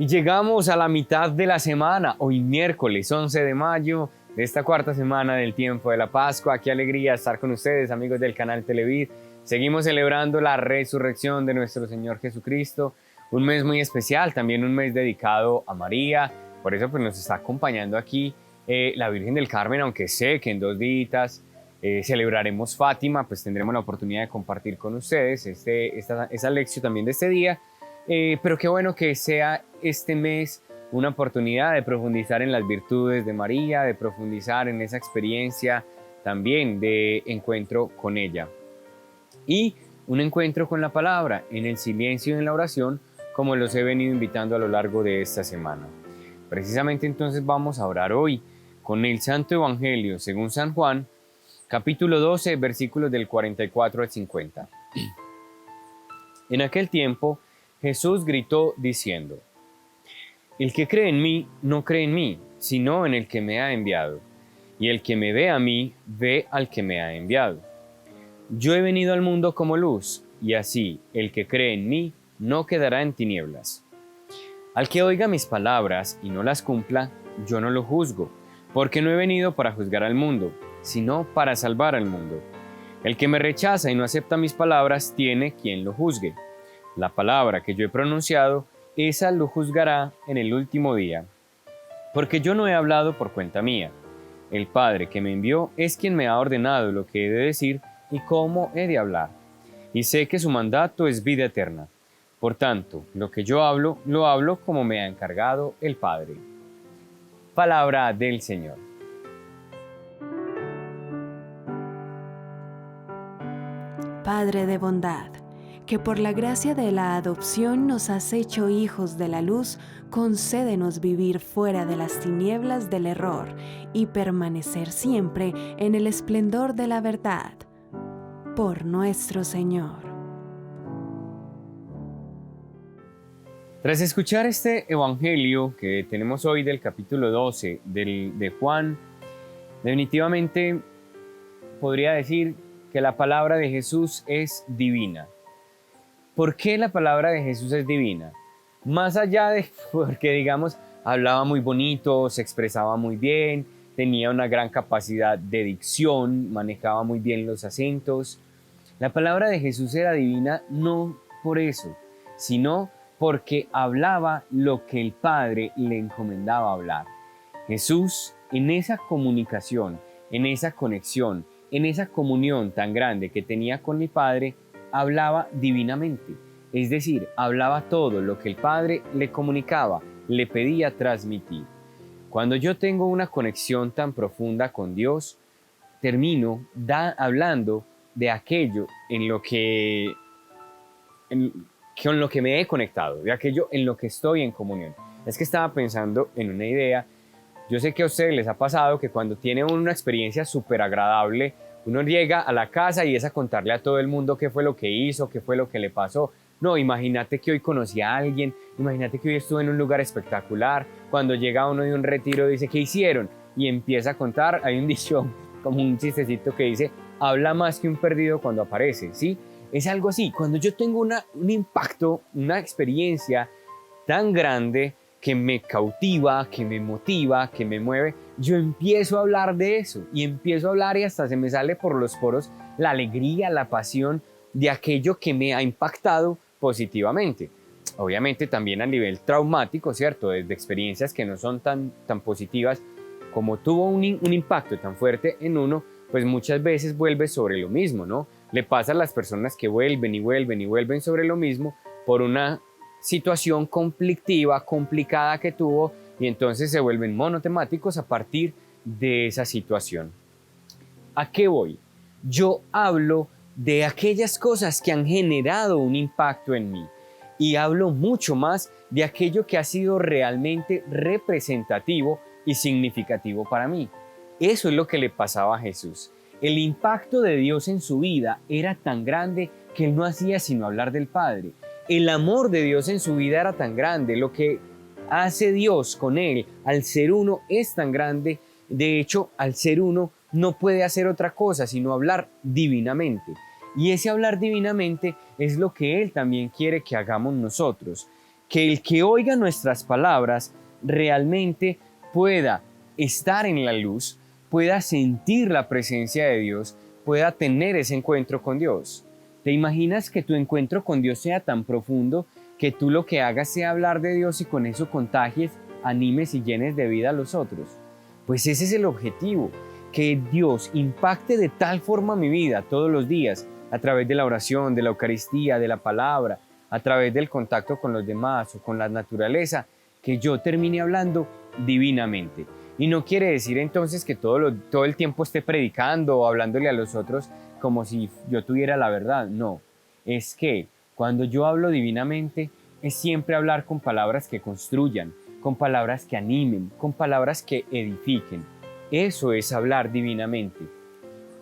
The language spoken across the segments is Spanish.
Y llegamos a la mitad de la semana, hoy miércoles 11 de mayo de esta cuarta semana del tiempo de la Pascua. Qué alegría estar con ustedes, amigos del canal Televid. Seguimos celebrando la resurrección de nuestro Señor Jesucristo, un mes muy especial, también un mes dedicado a María. Por eso pues, nos está acompañando aquí la Virgen del Carmen, aunque sé que en 2 días celebraremos Fátima, pues tendremos la oportunidad de compartir con ustedes esa lección también de este día. Pero qué bueno que sea este mes una oportunidad de profundizar en las virtudes de María, de profundizar en esa experiencia también de encuentro con ella. Y un encuentro con la palabra, en el silencio y en la oración, como los he venido invitando a lo largo de esta semana. Precisamente entonces vamos a orar hoy con el Santo Evangelio según San Juan, capítulo 12, versículos del 44 al 50. En aquel tiempo, Jesús gritó diciendo: El que cree en mí, no cree en mí, sino en el que me ha enviado. Y el que me ve a mí, ve al que me ha enviado. Yo he venido al mundo como luz, y así el que cree en mí, no quedará en tinieblas. Al que oiga mis palabras y no las cumpla, yo no lo juzgo, porque no he venido para juzgar al mundo, sino para salvar al mundo. El que me rechaza y no acepta mis palabras, tiene quien lo juzgue. La palabra que yo he pronunciado, esa lo juzgará en el último día. Porque yo no he hablado por cuenta mía. El Padre que me envió es quien me ha ordenado lo que he de decir y cómo he de hablar. Y sé que su mandato es vida eterna. Por tanto, lo que yo hablo, lo hablo como me ha encargado el Padre. Palabra del Señor. Padre de bondad, que por la gracia de la adopción nos has hecho hijos de la luz, concédenos vivir fuera de las tinieblas del error y permanecer siempre en el esplendor de la verdad. Por nuestro Señor. Tras escuchar este evangelio que tenemos hoy del capítulo 12 de Juan, definitivamente podría decir que la palabra de Jesús es divina. ¿Por qué la palabra de Jesús es divina? Más allá de porque, digamos, hablaba muy bonito, se expresaba muy bien, tenía una gran capacidad de dicción, manejaba muy bien los acentos. La palabra de Jesús era divina no por eso, sino porque hablaba lo que el Padre le encomendaba hablar. Jesús, en esa comunicación, en esa conexión, en esa comunión tan grande que tenía con el Padre, hablaba divinamente, es decir, hablaba todo lo que el Padre le comunicaba, le pedía transmitir. Cuando yo tengo una conexión tan profunda con Dios, termino hablando de aquello con lo que me he conectado, de aquello en lo que estoy en comunión. Es que estaba pensando en una idea. Yo sé que a ustedes les ha pasado que cuando tienen una experiencia súper agradable, uno llega a la casa y es a contarle a todo el mundo qué fue lo que hizo, qué fue lo que le pasó. No, imagínate que hoy conocí a alguien, imagínate que hoy estuve en un lugar espectacular. Cuando llega uno de un retiro dice, ¿qué hicieron? Y empieza a contar. Hay un dicho, como un chistecito que dice, habla más que un perdido cuando aparece, ¿sí? Es algo así. Cuando yo tengo un impacto, una experiencia tan grande que me cautiva, que me motiva, que me mueve, yo empiezo a hablar de eso y empiezo a hablar y hasta se me sale por los poros la alegría, la pasión de aquello que me ha impactado positivamente. Obviamente también a nivel traumático, ¿cierto? Desde experiencias que no son tan positivas, como tuvo un impacto tan fuerte en uno, pues muchas veces vuelve sobre lo mismo, ¿no? Le pasa a las personas que vuelven y vuelven y vuelven sobre lo mismo por una situación conflictiva, complicada que tuvo, y entonces se vuelven monotemáticos a partir de esa situación. ¿A qué voy? Yo hablo de aquellas cosas que han generado un impacto en mí y hablo mucho más de aquello que ha sido realmente representativo y significativo para mí. Eso es lo que le pasaba a Jesús. El impacto de Dios en su vida era tan grande que él no hacía sino hablar del Padre. El amor de Dios en su vida era tan grande, lo que hace Dios con él al ser uno es tan grande. De hecho, al ser uno no puede hacer otra cosa sino hablar divinamente. Y ese hablar divinamente es lo que Él también quiere que hagamos nosotros, que el que oiga nuestras palabras realmente pueda estar en la luz, pueda sentir la presencia de Dios, pueda tener ese encuentro con Dios. ¿Te imaginas que tu encuentro con Dios sea tan profundo que tú lo que hagas sea hablar de Dios y con eso contagies, animes y llenes de vida a los otros? Pues ese es el objetivo, que Dios impacte de tal forma mi vida todos los días, a través de la oración, de la Eucaristía, de la palabra, a través del contacto con los demás o con la naturaleza, que yo termine hablando divinamente. Y no quiere decir entonces que todo el tiempo esté predicando o hablándole a los otros como si yo tuviera la verdad. No, es que cuando yo hablo divinamente es siempre hablar con palabras que construyan, con palabras que animen, con palabras que edifiquen. Eso es hablar divinamente.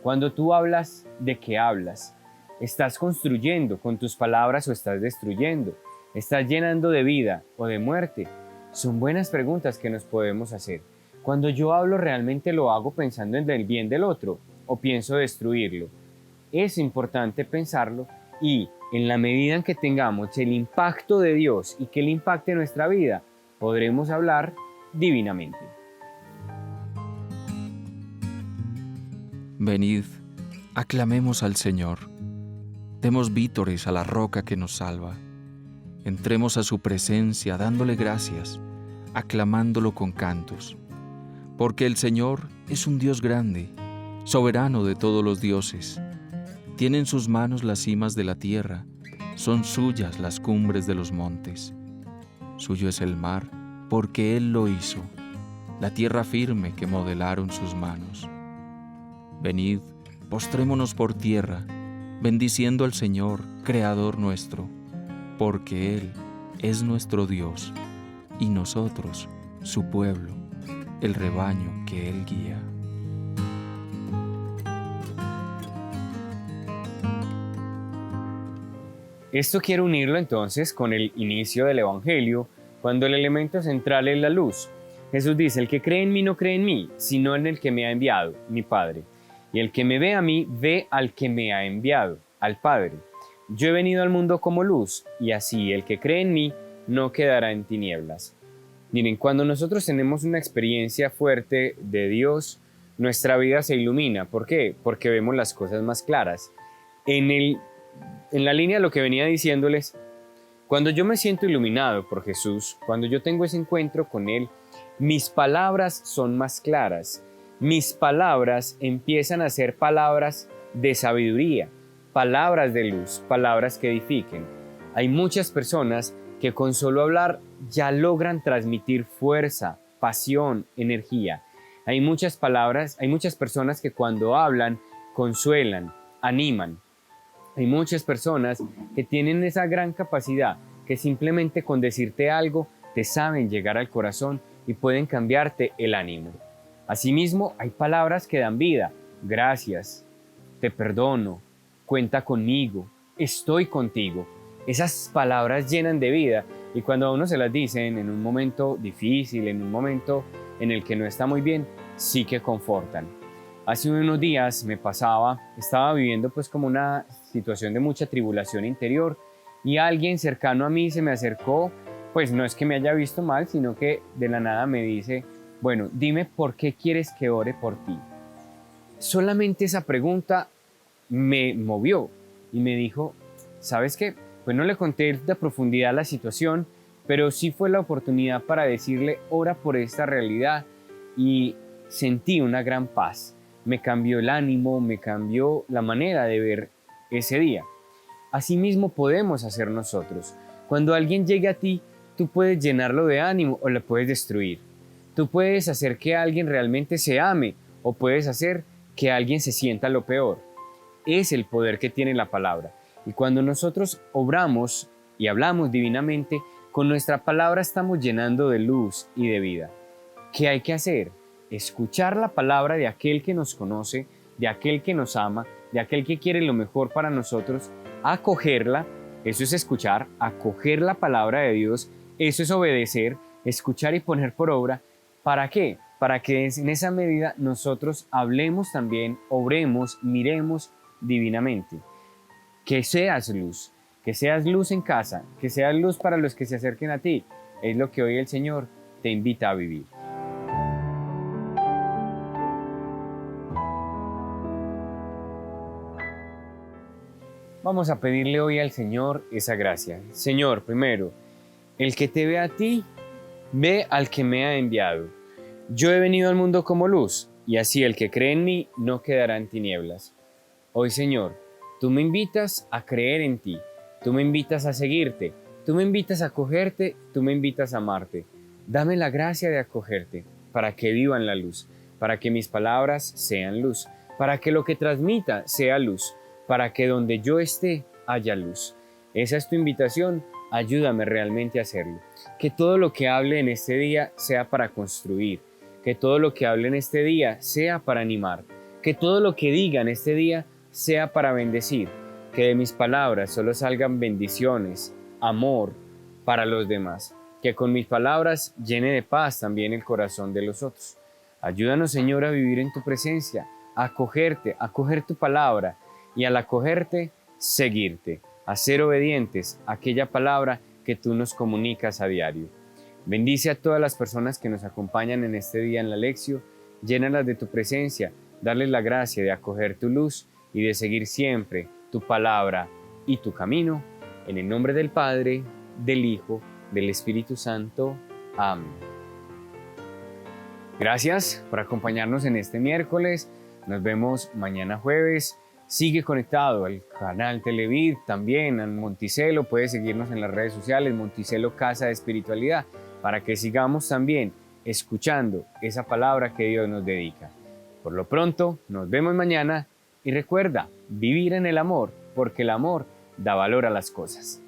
Cuando tú hablas, ¿de qué hablas? ¿Estás construyendo con tus palabras o estás destruyendo? ¿Estás llenando de vida o de muerte? Son buenas preguntas que nos podemos hacer. Cuando yo hablo, ¿realmente lo hago pensando en el bien del otro o pienso destruirlo? Es importante pensarlo y en la medida en que tengamos el impacto de Dios y que Él impacte nuestra vida, podremos hablar divinamente. Venid, aclamemos al Señor. Demos vítores a la roca que nos salva. Entremos a su presencia dándole gracias, aclamándolo con cantos. Porque el Señor es un Dios grande, soberano de todos los dioses. Tiene en sus manos las cimas de la tierra, son suyas las cumbres de los montes. Suyo es el mar, porque Él lo hizo, la tierra firme que modelaron sus manos. Venid, postrémonos por tierra, bendiciendo al Señor, Creador nuestro, porque Él es nuestro Dios, y nosotros, su pueblo, el rebaño que Él guía. Esto quiero unirlo entonces con el inicio del Evangelio, cuando el elemento central es la luz. Jesús dice, el que cree en mí no cree en mí, sino en el que me ha enviado, mi Padre. Y el que me ve a mí, ve al que me ha enviado, al Padre. Yo he venido al mundo como luz, y así el que cree en mí no quedará en tinieblas. Miren, cuando nosotros tenemos una experiencia fuerte de Dios, nuestra vida se ilumina. ¿Por qué? Porque vemos las cosas más claras. En la línea de lo que venía diciéndoles, cuando yo me siento iluminado por Jesús, cuando yo tengo ese encuentro con Él, mis palabras son más claras. Mis palabras empiezan a ser palabras de sabiduría, palabras de luz, palabras que edifiquen. Hay muchas personas que con solo hablar ya logran transmitir fuerza, pasión, energía. Hay muchas personas que cuando hablan consuelan, animan. Hay muchas personas que tienen esa gran capacidad que simplemente con decirte algo te saben llegar al corazón y pueden cambiarte el ánimo. Asimismo, hay palabras que dan vida. Gracias, te perdono, cuenta conmigo, estoy contigo. Esas palabras llenan de vida y cuando a uno se las dicen en un momento difícil, en un momento en el que no está muy bien, sí que confortan. Hace unos días estaba viviendo pues como una situación de mucha tribulación interior y alguien cercano a mí se me acercó, pues no es que me haya visto mal, sino que de la nada me dice, bueno, dime por qué quieres que ore por ti. Solamente esa pregunta me movió y me dijo, ¿sabes qué? Pues no le conté de profundidad la situación, pero sí fue la oportunidad para decirle, ora por esta realidad y sentí una gran paz. Me cambió el ánimo, me cambió la manera de ver ese día. Asimismo podemos hacer nosotros. Cuando alguien llegue a ti, tú puedes llenarlo de ánimo o lo puedes destruir. Tú puedes hacer que alguien realmente se ame o puedes hacer que alguien se sienta lo peor. Es el poder que tiene la palabra. Y cuando nosotros obramos y hablamos divinamente, con nuestra palabra estamos llenando de luz y de vida. ¿Qué hay que hacer? Escuchar la palabra de aquel que nos conoce, de aquel que nos ama, de aquel que quiere lo mejor para nosotros, acogerla, eso es escuchar, acoger la palabra de Dios, eso es obedecer, escuchar y poner por obra. ¿Para qué? Para que en esa medida nosotros hablemos también, obremos, miremos divinamente. Que seas luz, que seas luz en casa, que seas luz para los que se acerquen a ti. Es lo que hoy el Señor te invita a vivir. Vamos a pedirle hoy al Señor esa gracia. Señor, primero, el que te ve a ti, ve al que me ha enviado. Yo he venido al mundo como luz, y así el que cree en mí no quedará en tinieblas. Hoy, Señor, tú me invitas a creer en ti, tú me invitas a seguirte, tú me invitas a acogerte, tú me invitas a amarte. Dame la gracia de acogerte, para que viva en la luz, para que mis palabras sean luz, para que lo que transmita sea luz, para que donde yo esté haya luz. Esa es tu invitación, ayúdame realmente a hacerlo. Que todo lo que hable en este día sea para construir, que todo lo que hable en este día sea para animar, que todo lo que diga en este día sea para bendecir, que de mis palabras solo salgan bendiciones, amor para los demás, que con mis palabras llene de paz también el corazón de los otros. Ayúdanos, Señor, a vivir en tu presencia, a acogerte, a acoger tu palabra y al acogerte, seguirte, a ser obedientes a aquella palabra que tú nos comunicas a diario. Bendice a todas las personas que nos acompañan en este día en la lección, llénalas de tu presencia, darles la gracia de acoger tu luz y de seguir siempre tu palabra y tu camino. En el nombre del Padre, del Hijo, del Espíritu Santo. Amén. Gracias por acompañarnos en este miércoles. Nos vemos mañana jueves. Sigue conectado al canal Televid, también al Monticello. Puedes seguirnos en las redes sociales, Monticello Casa de Espiritualidad, para que sigamos también escuchando esa palabra que Dios nos dedica. Por lo pronto, nos vemos mañana y recuerda, vivir en el amor, porque el amor da valor a las cosas.